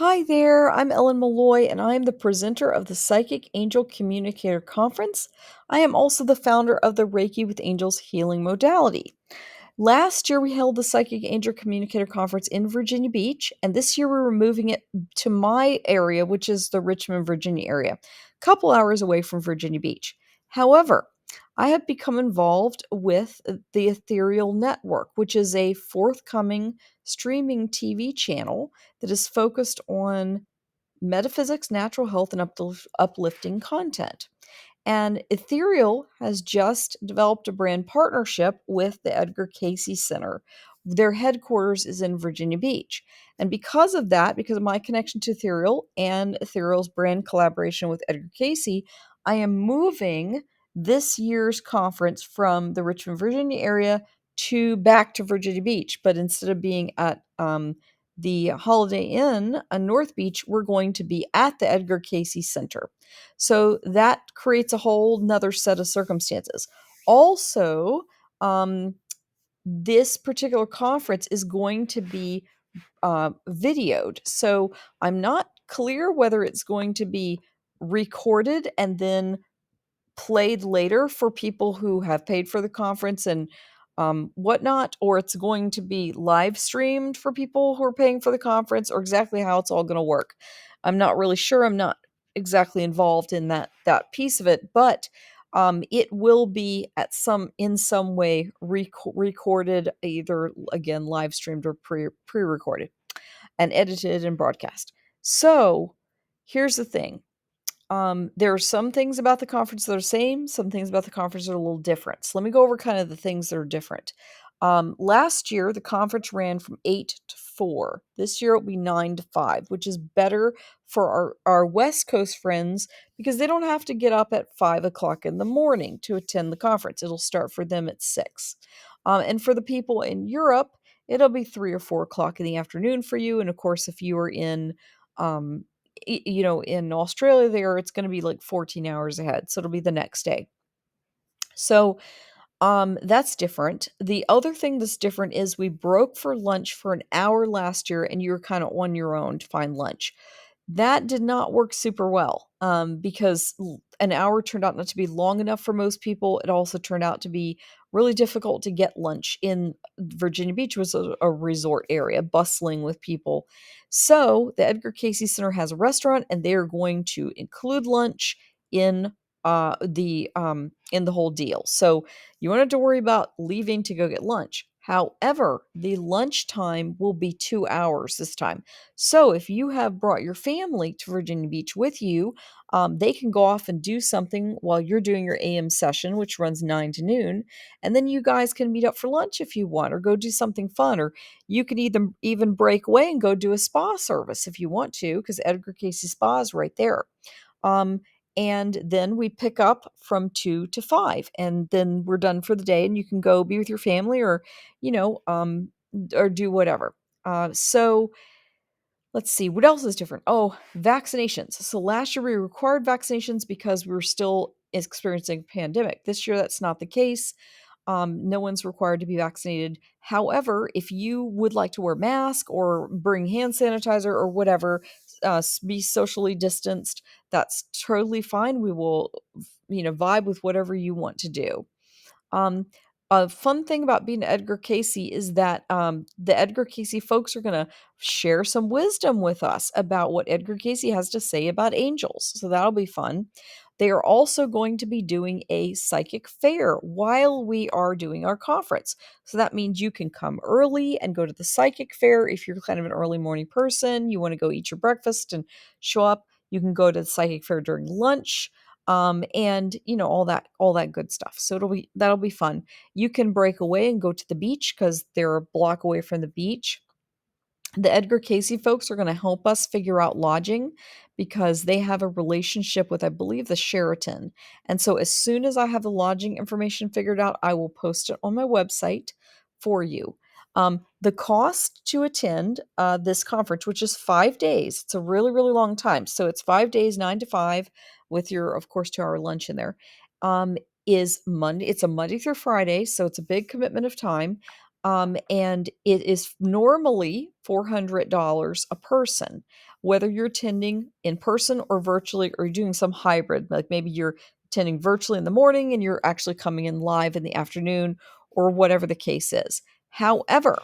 Hi there, I'm Ellen Malloy, and I am the presenter of the Psychic Angel Communicator Conference. I am also the founder of the Reiki with Angels healing modality. Last year, we held the Psychic Angel Communicator Conference in Virginia Beach, and this year we're moving it to my area, which is the Richmond, Virginia area, a couple hours away from Virginia Beach. However, I have become involved with the Ethereal Network, which is a forthcoming streaming TV channel that is focused on metaphysics, natural health, and uplifting content. And Ethereal has just developed a brand partnership with the Edgar Cayce Center. Their headquarters is in Virginia Beach. And because of my connection to Ethereal and Ethereal's brand collaboration with Edgar Cayce, I am moving this year's conference from the Richmond, Virginia area to back to Virginia Beach. But instead of being at the Holiday Inn on North Beach, we're going to be at the Edgar Cayce Center. So that creates a whole nother set of circumstances. Also, um, this particular conference is going to be videoed. So I'm not clear whether it's going to be recorded and then played later for people who have paid for the conference and whatnot, or it's going to be live streamed for people who are paying for the conference, or exactly how it's all going to work. I'm not really sure. I'm not exactly involved in that piece of it, but it will be in some way recorded, either again live streamed or pre-recorded and edited and broadcast. So here's the thing. There are some things about the conference that are same, some things about the conference that are a little different. So let me go over kind of the things that are different. Last year, the conference ran from 8 to 4. This year, it'll be 9 to 5, which is better for our West Coast friends because they don't have to get up at 5 o'clock in the morning to attend the conference. It'll start for them at 6. And for the people in Europe, it'll be 3 or 4 o'clock in the afternoon for you. And of course, if you are in um, in Australia there, it's gonna be like 14 hours ahead, so it'll be the next day. So, that's different. The other thing that's different is we broke for lunch for an hour last year, and you were kinda on your own to find lunch. That did not work super well, because an hour turned out not to be long enough for most people. It also turned out to be really difficult to get lunch in Virginia Beach, was a resort area, bustling with people. So the Edgar Cayce Center has a restaurant, and they are going to include lunch in in the whole deal. So you won't have to worry about leaving to go get lunch. However, the lunch time will be 2 hours this time. So if you have brought your family to Virginia Beach with you, they can go off and do something while you're doing your AM session, which runs 9 to noon. And then you guys can meet up for lunch if you want, or go do something fun, or you can even break away and go do a spa service if you want to, because Edgar Cayce Spa is right there. Um, and then we pick up from 2 to 5, and then we're done for the day, and you can go be with your family, or, you know, or do whatever. So let's see, what else is different? Oh, vaccinations. So last year we required vaccinations because we were still experiencing a pandemic. This year that's not the case. No one's required to be vaccinated. However, if you would like to wear a mask or bring hand sanitizer or whatever, be socially distanced, that's totally fine. We will, vibe with whatever you want to do. Um, a fun thing about being Edgar Cayce is that the Edgar Cayce folks are going to share some wisdom with us about what Edgar Cayce has to say about angels. So that'll be fun. They are also going to be doing a psychic fair while we are doing our conference. So that means you can come early and go to the psychic fair if you're kind of an early morning person, you want to go eat your breakfast and show up. You can go to the psychic fair during lunch, and all that good stuff. So that'll be fun. You can break away and go to the beach because they're a block away from the beach. The Edgar Cayce folks are going to help us figure out lodging because they have a relationship with, I believe, the Sheraton. And so as soon as I have the lodging information figured out, I will post it on my website for you. The cost to attend this conference, which is 5 days, it's a really, really long time. So it's 5 days, 9 to 5, with your, of course, 2 hour lunch in there. Is Monday. It's a Monday through Friday, so it's a big commitment of time. And it is normally $400 a person, whether you're attending in person or virtually, or you're doing some hybrid, like maybe you're attending virtually in the morning and you're actually coming in live in the afternoon, or whatever the case is. However,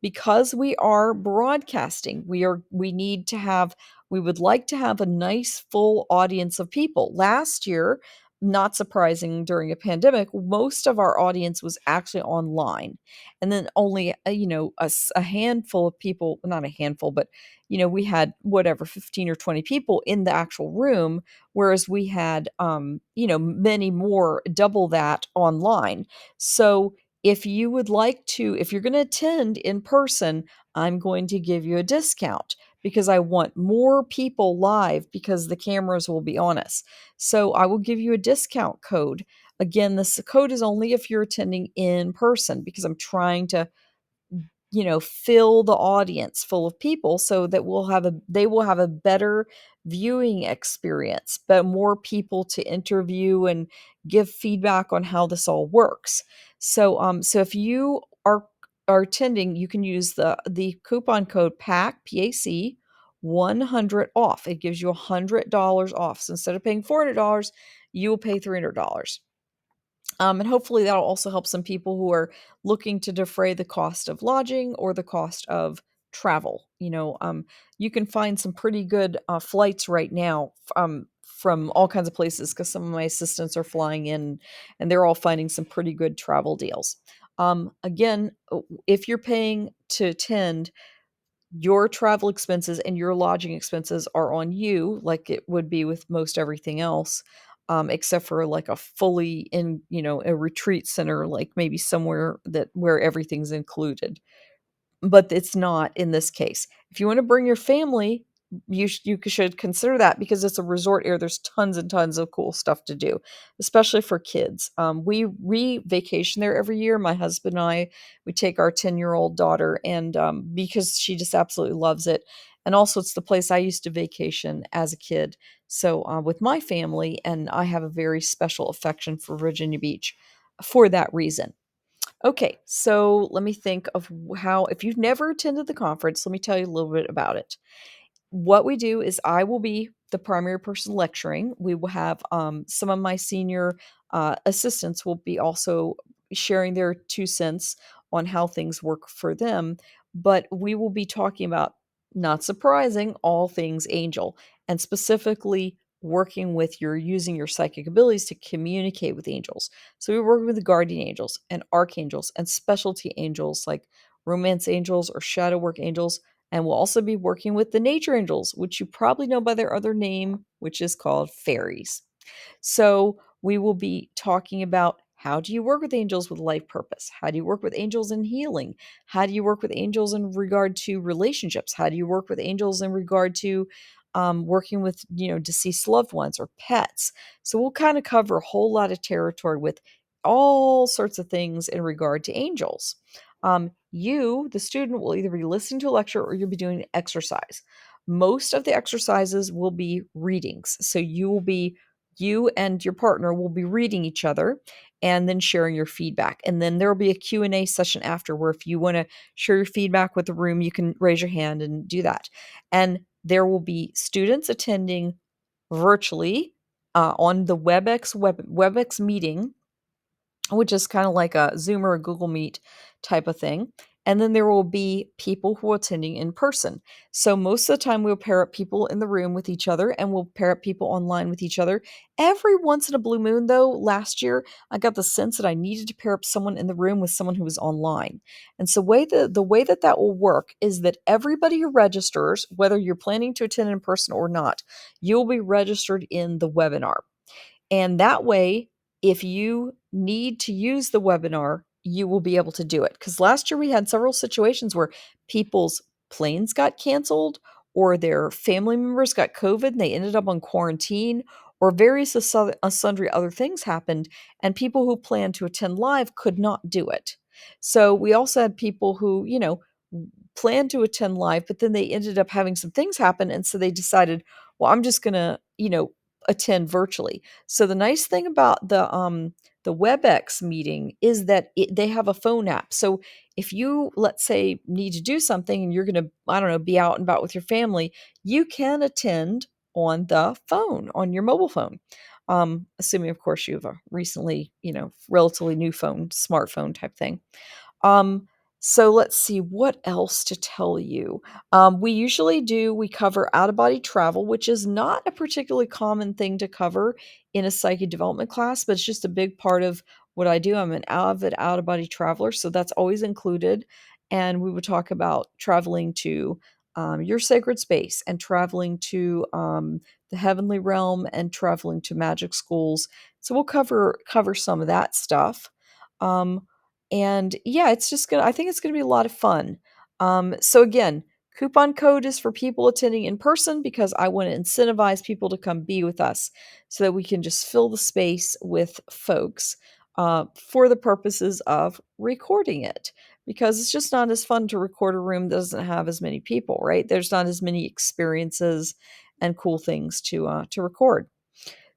because we are broadcasting, we would like to have a nice full audience of people. Last year, not surprising, during a pandemic, most of our audience was actually online, and then only a handful of people, not a handful, but we had whatever 15 or 20 people in the actual room, whereas we had many more, double that, online. So if you're going to attend in person, I'm going to give you a discount because I want more people live because the cameras will be on us. So I will give you a discount code. Again, this code is only if you're attending in person, because I'm trying to fill the audience full of people so that they will have a better viewing experience, but more people to interview and give feedback on how this all works. So if you are attending, you can use the coupon code PAC 100 off. It gives you $100 off. So instead of paying $400, you will pay $300. And hopefully that'll also help some people who are looking to defray the cost of lodging or the cost of travel. You can find some pretty good flights right now, from all kinds of places, because some of my assistants are flying in and they're all finding some pretty good travel deals. Again, if you're paying to attend, your travel expenses and your lodging expenses are on you, like it would be with most everything else, except for like a fully in, a retreat center, like maybe somewhere that where everything's included, but it's not in this case. If you want to bring your family, you should consider that, because it's a resort area. There's tons and tons of cool stuff to do, especially for kids. We vacation there every year. My husband and I, we take our 10-year-old daughter, and because she just absolutely loves it. And also, it's the place I used to vacation as a kid. So with my family, and I have a very special affection for Virginia Beach for that reason. Okay, so let me think of how, if you've never attended the conference, let me tell you a little bit about it. What we do is I will be the primary person lecturing. We will have some of my senior assistants will be also sharing their 2 cents on how things work for them. But we will be talking about, not surprising, all things angel, and specifically working with using your psychic abilities to communicate with angels. So we work with the guardian angels and archangels and specialty angels like romance angels or shadow work angels, and we'll also be working with the nature angels, which you probably know by their other name, which is called fairies. So we will be talking about, how do you work with angels with life purpose? How do you work with angels in healing? How do you work with angels in regard to relationships? How do you work with angels in regard to working with deceased loved ones or pets? So we'll kind of cover a whole lot of territory with all sorts of things in regard to angels. You, the student, will either be listening to a lecture or you'll be doing an exercise. Most of the exercises will be readings. So you and your partner will be reading each other and then sharing your feedback. And then there will be a Q&A session after, where if you want to share your feedback with the room, you can raise your hand and do that. And there will be students attending virtually on the Webex Meeting, which is kind of like a Zoom or a Google Meet type of thing. And then there will be people who are attending in person. So most of the time, we'll pair up people in the room with each other, and we'll pair up people online with each other. Every once in a blue moon, though, last year, I got the sense that I needed to pair up someone in the room with someone who was online. And so the way that will work is that everybody who registers, whether you're planning to attend in person or not, you'll be registered in the webinar. And that way, if you need to use the webinar, you will be able to do it. Because last year we had several situations where people's planes got canceled, or their family members got COVID and they ended up on quarantine, or various sundry other things happened, and people who planned to attend live could not do it. So we also had people who, planned to attend live, but then they ended up having some things happen. And so they decided, well, I'm just going to, attend virtually. So the nice thing about the Webex meeting is that they have a phone app. So if you, let's say, need to do something and you're going to, I don't know, be out and about with your family, you can attend on the phone, on your mobile phone. Assuming, of course, you have a recently, relatively new phone, smartphone type thing. Um, so let's see what else to tell you. We cover out of body travel, which is not a particularly common thing to cover in a psyche development class, but it's just a big part of what I do. I'm an avid out of body traveler, so that's always included. And we would talk about traveling to your sacred space and traveling to the heavenly realm and traveling to magic schools. So we'll cover some of that stuff. Um, and yeah, I think it's gonna be a lot of fun. So again, coupon code is for people attending in person because I want to incentivize people to come be with us so that we can just fill the space with folks for the purposes of recording it. Because it's just not as fun to record a room that doesn't have as many people, right? There's not as many experiences and cool things to record.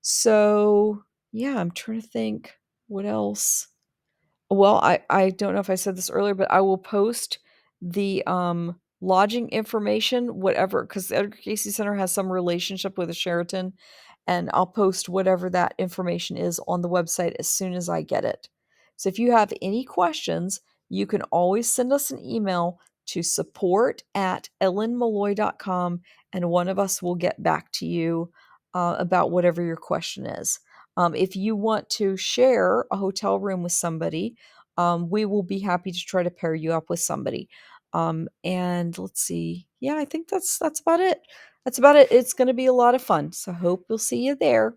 So yeah, I'm trying to think what else. Well, I don't know if I said this earlier, but I will post the, lodging information, whatever, because the Edgar Cayce Center has some relationship with a Sheraton, and I'll post whatever that information is on the website as soon as I get it. So if you have any questions, you can always send us an email to support@ellenmalloy.com, and one of us will get back to you, about whatever your question is. If you want to share a hotel room with somebody, we will be happy to try to pair you up with somebody. And let's see. Yeah, I think that's about it. That's about it. It's going to be a lot of fun. So hope we'll see you there.